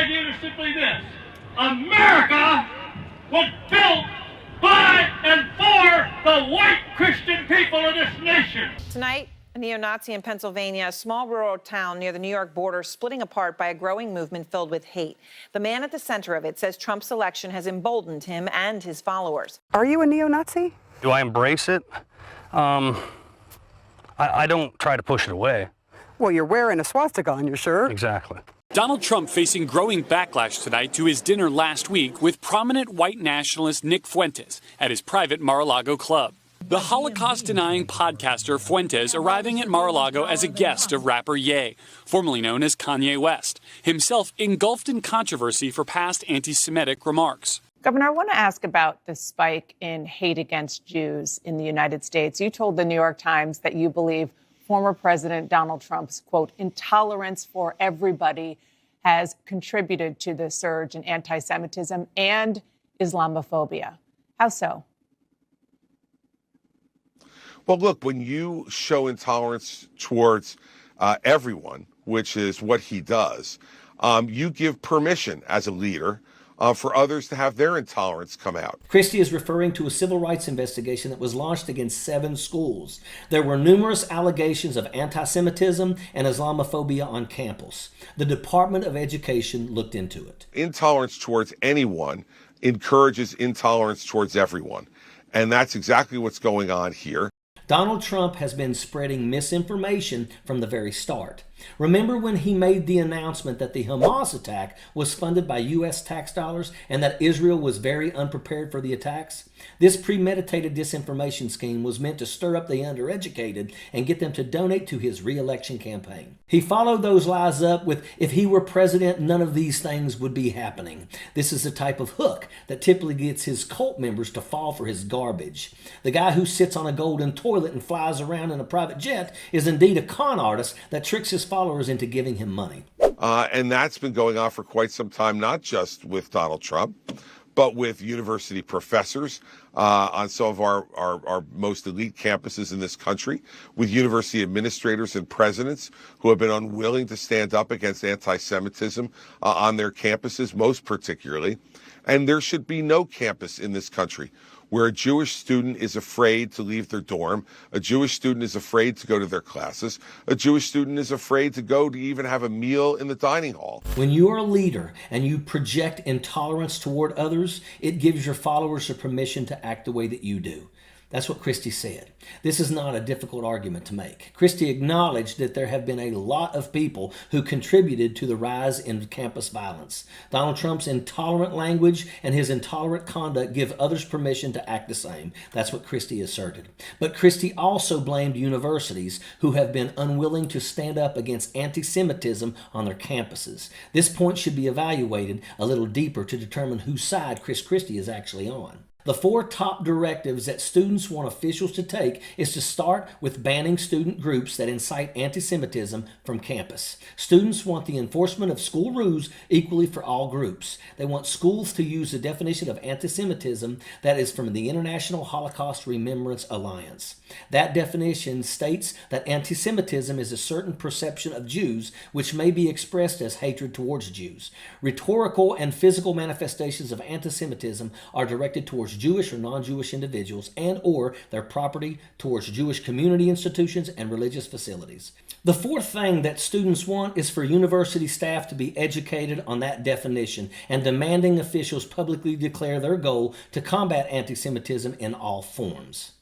idea is simply this: America was built by and for the white Christian people of this nation. Tonight, a neo-Nazi in Pennsylvania, a small rural town near the New York border, splitting apart by a growing movement filled with hate. The man at the center of it says Trump's election has emboldened him and his followers. Are you a neo-Nazi? Do I embrace it? I don't try to push it away. Well, you're wearing a swastika on your shirt. Exactly. Donald Trump facing growing backlash tonight to his dinner last week with prominent white nationalist Nick Fuentes at his private Mar-a-Lago club. The Holocaust-denying podcaster Fuentes arriving at Mar-a-Lago as a guest of rapper Ye, formerly known as Kanye West, himself engulfed in controversy for past anti-Semitic remarks. Governor, I want to ask about the spike in hate against Jews in the United States. You told the New York Times that you believe former President Donald Trump's, quote, intolerance for everybody has contributed to the surge in anti-Semitism and Islamophobia. How so? Well, look, when you show intolerance towards everyone, which is what he does, you give permission as a leader for others to have their intolerance come out. Christie is referring to a civil rights investigation that was launched against 7 schools. There were numerous allegations of anti-Semitism and Islamophobia on campus. The Department of Education looked into it. Intolerance towards anyone encourages intolerance towards everyone. And that's exactly what's going on here. Donald Trump has been spreading misinformation from the very start. Remember when he made the announcement that the Hamas attack was funded by U.S. tax dollars and that Israel was very unprepared for the attacks? This premeditated disinformation scheme was meant to stir up the undereducated and get them to donate to his re-election campaign. He followed those lies up with, if he were president, none of these things would be happening. This is the type of hook that typically gets his cult members to fall for his garbage. The guy who sits on a golden toilet and flies around in a private jet is indeed a con artist that tricks his followers into giving him money. And that's been going on for quite some time, not just with Donald Trump, but with university professors on some of our most elite campuses in this country, with university administrators and presidents who have been unwilling to stand up against anti-Semitism on their campuses, most particularly. And there should be no campus in this country where a Jewish student is afraid to leave their dorm, a Jewish student is afraid to go to their classes, a Jewish student is afraid to go to even have a meal in the dining hall. When you are a leader and you project intolerance toward others, it gives your followers the permission to act the way that you do. That's what Christie said. This is not a difficult argument to make. Christie acknowledged that there have been a lot of people who contributed to the rise in campus violence. Donald Trump's intolerant language and his intolerant conduct give others permission to act the same. That's what Christie asserted. But Christie also blamed universities who have been unwilling to stand up against anti-Semitism on their campuses. This point should be evaluated a little deeper to determine whose side Chris Christie is actually on. The 4 top directives that students want officials to take is to start with banning student groups that incite anti-Semitism from campus. Students want the enforcement of school rules equally for all groups. They want schools to use the definition of anti-Semitism that is from the International Holocaust Remembrance Alliance. That definition states that anti-Semitism is a certain perception of Jews which may be expressed as hatred towards Jews. Rhetorical and physical manifestations of anti-Semitism are directed towards Jewish or non-Jewish individuals and or their property, towards Jewish community institutions and religious facilities. The 4th thing that students want is for university staff to be educated on that definition and demanding officials publicly declare their goal to combat anti-Semitism in all forms.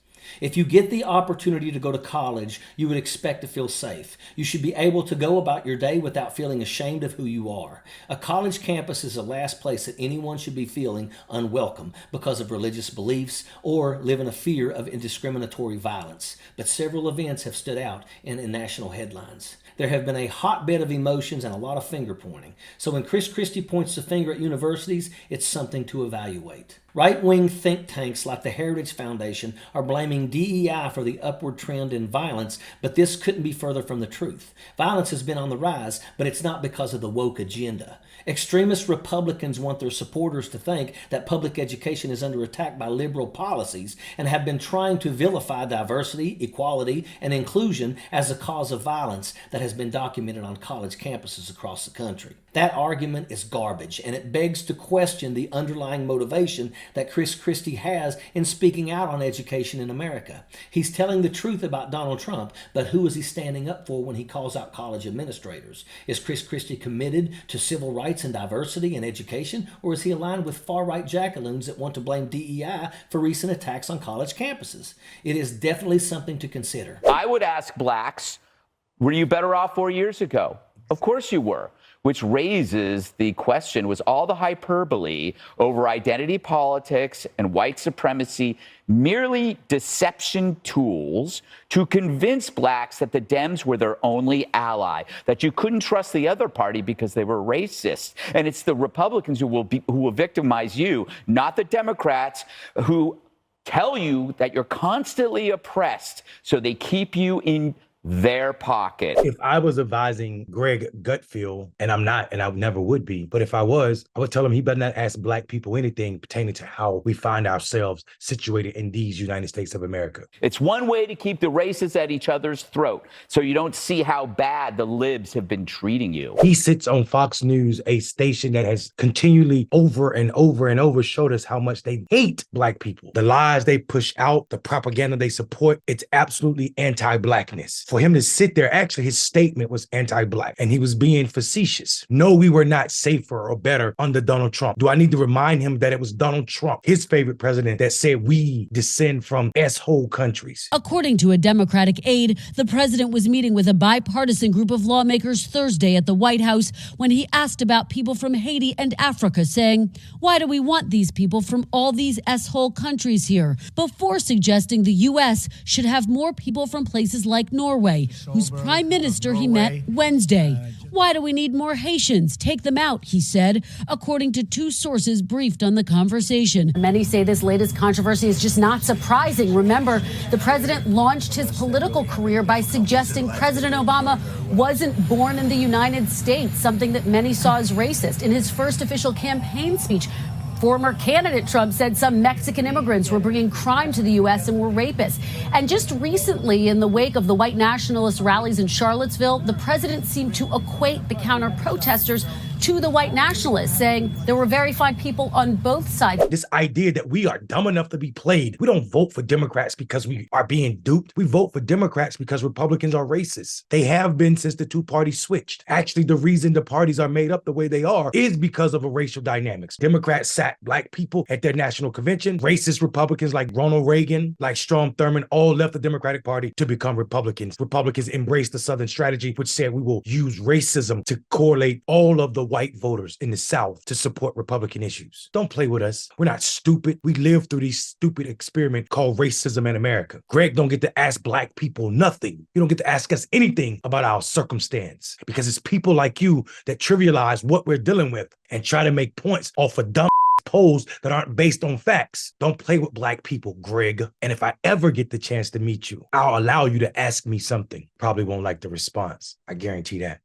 If you get the opportunity to go to college, you would expect to feel safe. You should be able to go about your day without feeling ashamed of who you are. A college campus is the last place that anyone should be feeling unwelcome because of religious beliefs or live in a fear of indiscriminatory violence. But several events have stood out in national headlines. There have been a hotbed of emotions and a lot of finger pointing. So when Chris Christie points the finger at universities, it's something to evaluate. Right-wing think tanks like the Heritage Foundation are blaming DEI for the upward trend in violence, but this couldn't be further from the truth. Violence has been on the rise, but it's not because of the woke agenda. Extremist Republicans want their supporters to think that public education is under attack by liberal policies and have been trying to vilify diversity, equality, and inclusion as a cause of violence that has been documented on college campuses across the country. That argument is garbage, and it begs to question the underlying motivation that Chris Christie has in speaking out on education in America. He's telling the truth about Donald Trump, but who is he standing up for when he calls out college administrators? Is Chris Christie committed to civil rights and diversity in education, or is he aligned with far-right jackaloons that want to blame DEI for recent attacks on college campuses? It is definitely something to consider. I would ask blacks, were you better off 4 years ago? Of course you were. Which raises the question, was all the hyperbole over identity politics and white supremacy merely deception tools to convince blacks that the Dems were their only ally, that you couldn't trust the other party because they were racist? And it's the Republicans who will victimize you, not the Democrats, who tell you that you're constantly oppressed, so they keep you in their pocket. If I was advising Greg Gutfeld, and I'm not, and I never would be, but if I was, I would tell him he better not ask black people anything pertaining to how we find ourselves situated in these United States of America. It's one way to keep the racists at each other's throat, so you don't see how bad the libs have been treating you. He sits on Fox News, a station that has continually over and over and over showed us how much they hate black people. The lies they push out, the propaganda they support, it's absolutely anti-blackness. For him to sit there, actually, his statement was anti-black, and he was being facetious. No, we were not safer or better under Donald Trump. Do I need to remind him that it was Donald Trump, his favorite president, that said we descend from S-hole countries? According to a Democratic aide, the president was meeting with a bipartisan group of lawmakers Thursday at the White House when he asked about people from Haiti and Africa, saying, "Why do we want these people from all these S-hole countries here?" before suggesting the U.S. should have more people from places like Norway, whose prime minister he met Wednesday. "Why do we need more Haitians? Take them out," he said, according to two sources briefed on the conversation. Many say this latest controversy is just not surprising. Remember, the president launched his political career by suggesting President Obama wasn't born in the United States, something that many saw as racist. In his first official campaign speech, former candidate Trump said some Mexican immigrants were bringing crime to the U.S. and were rapists. And just recently, in the wake of the white nationalist rallies in Charlottesville, the president seemed to equate the counter-protesters to the white nationalists, saying there were very fine people on both sides. This idea that we are dumb enough to be played. We don't vote for Democrats because we are being duped. We vote for Democrats because Republicans are racist. They have been since the two parties switched. Actually, the reason the parties are made up the way they are is because of a racial dynamics. Democrats sat black people at their national convention. Racist Republicans like Ronald Reagan, like Strom Thurmond, all left the Democratic Party to become Republicans. Republicans embraced the Southern strategy, which said we will use racism to correlate all of the white voters in the South to support Republican issues. Don't play with us. We're not stupid. We live through these stupid experiment called racism in America. Greg don't get to ask black people nothing. You don't get to ask us anything about our circumstance, because it's people like you that trivialize what we're dealing with and try to make points off of dumb polls that aren't based on facts. Don't play with black people, Greg. And if I ever get the chance to meet you, I'll allow you to ask me something. Probably won't like the response. I guarantee that.